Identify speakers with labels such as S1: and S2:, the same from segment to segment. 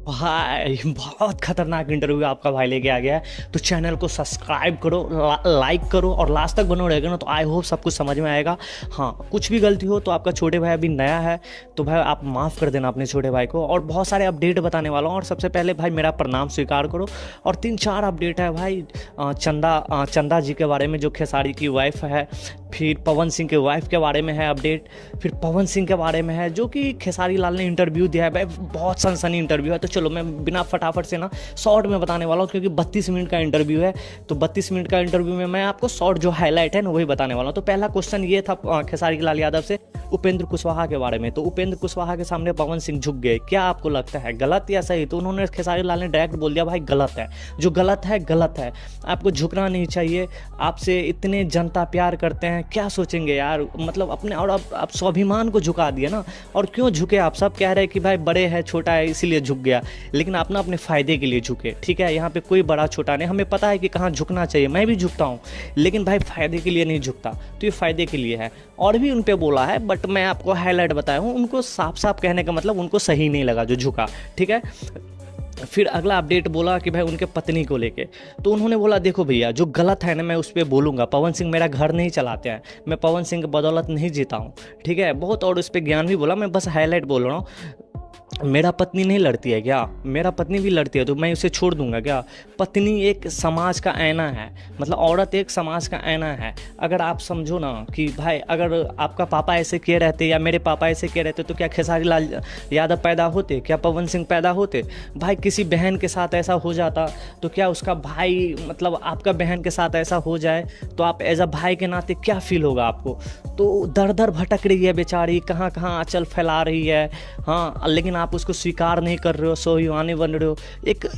S1: भाई बहुत खतरनाक इंटरव्यू आपका भाई लेके आ गया है। तो चैनल को सब्सक्राइब करो, लाइक करो और लास्ट तक बनो रहेगा ना, तो आई होप सब कुछ समझ में आएगा। हाँ, कुछ भी गलती हो तो आपका छोटे भाई अभी नया है तो भाई आप माफ़ कर देना अपने छोटे भाई को। और बहुत सारे अपडेट बताने वाला हूँ। और सबसे पहले भाई मेरा प्रणाम स्वीकार करो। और 3-4 अपडेट है भाई। चंदा जी के बारे में, जो खेसारी की वाइफ है। फिर पवन सिंह के वाइफ के बारे में है अपडेट। फिर पवन सिंह के बारे में है, जो कि खेसारी लाल ने इंटरव्यू दिया है भाई, बहुत सनसनी इंटरव्यू है। तो चलो मैं बिना फटाफट से ना शॉर्ट में बताने वाला हूँ, क्योंकि 32 मिनट का इंटरव्यू है। तो 32 मिनट का इंटरव्यू में मैं आपको शॉर्ट जो हाईलाइट है ना वही बताने वाला हूँ। तो पहला क्वेश्चन ये था खेसारी लाल यादव से उपेंद्र कुशवाहा के बारे में। तो उपेंद्र कुशवाहा के सामने पवन सिंह झुक गए, क्या आपको लगता है गलत या सही? तो उन्होंने, खेसारी लाल ने डायरेक्ट बोल दिया भाई गलत है, जो गलत है गलत है, आपको झुकना नहीं चाहिए, आपसे इतने जनता प्यार करते हैं, क्या सोचेंगे यार, मतलब अपने। और अब आप स्वाभिमान को झुका दिया ना। और क्यों झुके? आप सब कह रहे हैं कि भाई बड़े है छोटा है इसीलिए झुक गया, लेकिन आप ना अपने फ़ायदे के लिए झुके, ठीक है? यहाँ पे कोई बड़ा छोटा नहीं, हमें पता है कि कहाँ झुकना चाहिए, मैं भी झुकता हूँ, लेकिन भाई फ़ायदे के लिए नहीं झुकता। तो ये फ़ायदे के लिए है। और भी उन पे बोला है, बट मैं आपको हाईलाइट बताया हूँ। उनको साफ साफ कहने का मतलब उनको सही नहीं लगा जो झुका, ठीक है? फिर अगला अपडेट बोला कि भाई उनके पत्नी को लेके। तो उन्होंने बोला देखो भैया, जो गलत है ना मैं उस पर बोलूँगा। पवन सिंह मेरा घर नहीं चलाते हैं, मैं पवन सिंह की बदौलत नहीं जीता हूँ, ठीक है? बहुत और उस पर ज्ञान भी बोला, मैं बस हाईलाइट बोल रहा हूँ। मेरा पत्नी नहीं लड़ती है क्या? मेरा पत्नी भी लड़ती है, तो मैं उसे छोड़ दूंगा क्या? पत्नी एक समाज का आईना है, मतलब औरत एक समाज का आईना है। अगर आप समझो ना कि भाई अगर आपका पापा ऐसे किए रहते या मेरे पापा ऐसे किए रहते, तो क्या खेसारी लाल यादव पैदा होते? क्या पवन सिंह पैदा होते? भाई किसी बहन के साथ ऐसा हो जाता तो क्या उसका भाई, मतलब आपका बहन के साथ ऐसा हो जाए तो आप एज अ भाई के नाते क्या फील होगा आपको? तो दर दर भटक रही है बेचारी, कहाँ कहाँ आंचल फैला रही है। हाँ, लेकिन आप उसको स्वीकार नहीं कर रहे हो, स्वाभिमानी बन रहे हो।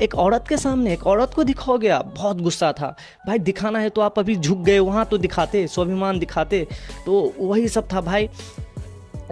S1: एक औरत के सामने एक औरत को दिखाओगे आप? बहुत गुस्सा था भाई। दिखाना है तो आप अभी झुक गए, वहाँ तो दिखाते, स्वाभिमान दिखाते। तो वही सब था भाई।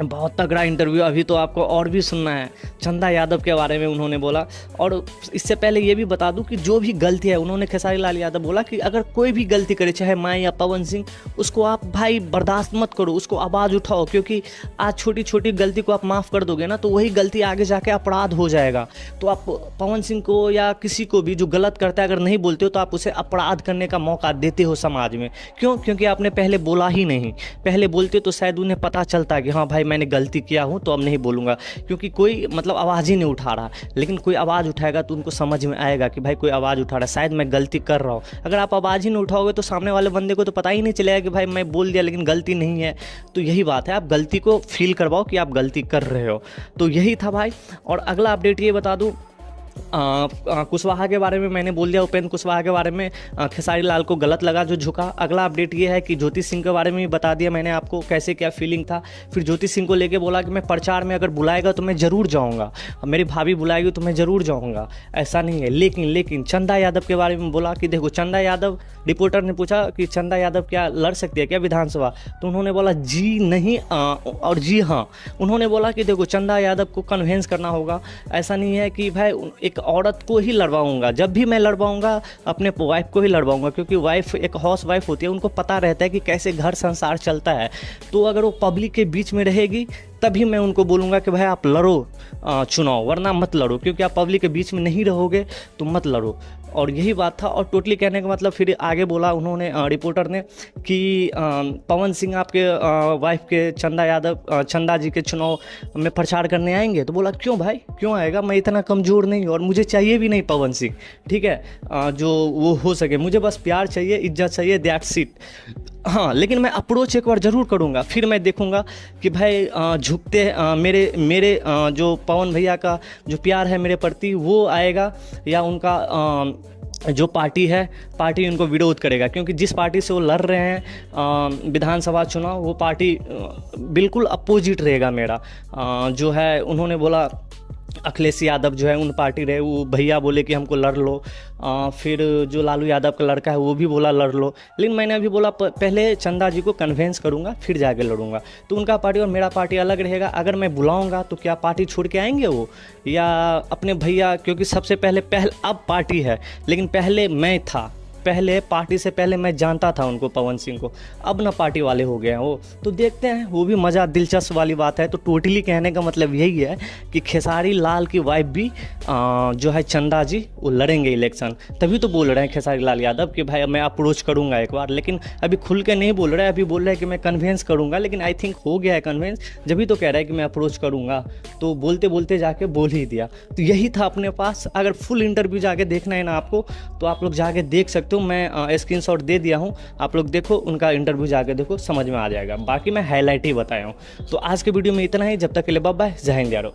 S1: बहुत तगड़ा इंटरव्यू, अभी तो आपको और भी सुनना है। चंदा यादव के बारे में उन्होंने बोला। और इससे पहले ये भी बता दूं कि जो भी गलती है, उन्होंने खेसारी लाल यादव बोला कि अगर कोई भी गलती करे, चाहे मैं या पवन सिंह, उसको आप भाई बर्दाश्त मत करो, उसको आवाज़ उठाओ, क्योंकि आज छोटी छोटी गलती को आप माफ़ कर दोगे ना, तो वही गलती आगे जाके अपराध हो जाएगा। तो आप पवन सिंह को या किसी को भी जो गलत करता है, अगर नहीं बोलते हो तो आप उसे अपराध करने का मौका देते हो समाज में। क्यों? क्योंकि आपने पहले बोला ही नहीं। पहले बोलते तो शायद उन्हें पता चलता कि हाँ भाई मैंने गलती किया हूँ, तो अब नहीं बोलूँगा। क्योंकि कोई मतलब आवाज़ ही नहीं उठा रहा, लेकिन कोई आवाज़ उठाएगा तो उनको समझ में आएगा कि भाई कोई आवाज़ उठा रहा है, शायद मैं गलती कर रहा हूँ। अगर आप आवाज़ ही नहीं उठाओगे तो सामने वाले बंदे को तो पता ही नहीं चलेगा कि भाई मैं बोल दिया लेकिन गलती नहीं है। तो यही बात है, आप गलती को फील करवाओ कि आप गलती कर रहे हो। तो यही था भाई। और अगला अपडेट ये बता दूँ, कुशवाहा के बारे में मैंने बोल दिया, उपेंद्र कुशवाहा के बारे में। खेसारी लाल को गलत लगा जो झुका। अगला अपडेट ये है कि ज्योति सिंह के बारे में भी बता दिया मैंने आपको, कैसे क्या फीलिंग था। फिर ज्योति सिंह को लेके बोला कि मैं प्रचार में अगर बुलाएगा तो मैं ज़रूर जाऊंगा, मेरी भाभी बुलाएगी तो मैं ज़रूर जाऊंगा, ऐसा नहीं है। लेकिन चंदा यादव के बारे में बोला कि देखो चंदा यादव, रिपोर्टर ने पूछा कि चंदा यादव क्या लड़ सकती है क्या विधानसभा? तो उन्होंने बोला जी नहीं और जी हाँ। उन्होंने बोला कि देखो चंदा यादव को कन्विंस करना होगा, ऐसा नहीं है कि भाई एक औरत को ही लड़वाऊंगा। जब भी मैं लड़वाऊंगा अपने वाइफ को ही लड़वाऊंगा, क्योंकि वाइफ एक हाउस वाइफ होती है, उनको पता रहता है कि कैसे घर संसार चलता है। तो अगर वो पब्लिक के बीच में रहेगी तभी मैं उनको बोलूँगा कि भाई आप लड़ो चुनाव, वरना मत लड़ो, क्योंकि आप पब्लिक के बीच में नहीं रहोगे तो मत लड़ो। और यही बात था। और टोटली कहने का मतलब, फिर आगे बोला उन्होंने, रिपोर्टर ने, कि पवन सिंह आपके वाइफ के चंदा जी के चुनाव में प्रचार करने आएंगे? तो बोला क्यों भाई, क्यों आएगा? मैं इतना कमज़ोर नहीं और मुझे चाहिए भी नहीं पवन सिंह, ठीक है? जो वो हो सके, मुझे बस प्यार चाहिए, इज्जत चाहिए, दैट्स इट। हाँ, लेकिन मैं अप्रोच एक बार ज़रूर करूँगा, फिर मैं देखूँगा कि भाई झुकते मेरे जो पवन भैया का जो प्यार है मेरे प्रति वो आएगा, या उनका जो पार्टी उनको विरोध करेगा। क्योंकि जिस पार्टी से वो लड़ रहे हैं विधानसभा चुनाव, वो पार्टी बिल्कुल अपोजिट रहेगा मेरा। जो है उन्होंने बोला अखिलेश यादव जो है उन पार्टी रहे, वो भैया बोले कि हमको लड़ लो। फिर जो लालू यादव का लड़का है वो भी बोला लड़ लो। लेकिन मैंने अभी बोला पहले चंदा जी को कन्विंस करूंगा फिर जाके लड़ूंगा। तो उनका पार्टी और मेरा पार्टी अलग रहेगा। अगर मैं बुलाऊंगा तो क्या पार्टी छोड़ के आएंगे वो, या अपने भैया? क्योंकि सबसे पहले अब पार्टी है, लेकिन पहले मैं था, पहले पार्टी से पहले मैं जानता था उनको, पवन सिंह को, अब ना पार्टी वाले हो गए हैं वो। तो देखते हैं, वो भी मज़ा, दिलचस्प वाली बात है। तो टोटली कहने का मतलब यही है कि खेसारी लाल की वाइफ भी जो है चंदा जी, वो लड़ेंगे इलेक्शन। तभी तो बोल रहे हैं खेसारी लाल यादव कि भाई मैं अप्रोच करूंगा एक बार, लेकिन अभी खुल के नहीं बोल रहे हैं, अभी बोल रहे हैं कि मैं कन्वेंस करूंगा। लेकिन आई थिंक हो गया है कन्वेंस, जब तो कह रहा है कि मैं अप्रोच करूंगा। तो बोलते बोलते जाके बोल ही दिया। तो यही था अपने पास। अगर फुल इंटरव्यू जाके देखना है ना आपको, तो आप लोग जाके देख सकते हो। मैं स्क्रीनशॉट दे दिया हूँ, आप लोग देखो, उनका इंटरव्यू जाके देखो, समझ में आ जाएगा। बाकी मैं हाईलाइट ही बताया हूँ। तो आज के वीडियो में इतना ही। जब तक के लिए बाय बाय, जय हिंद यारो।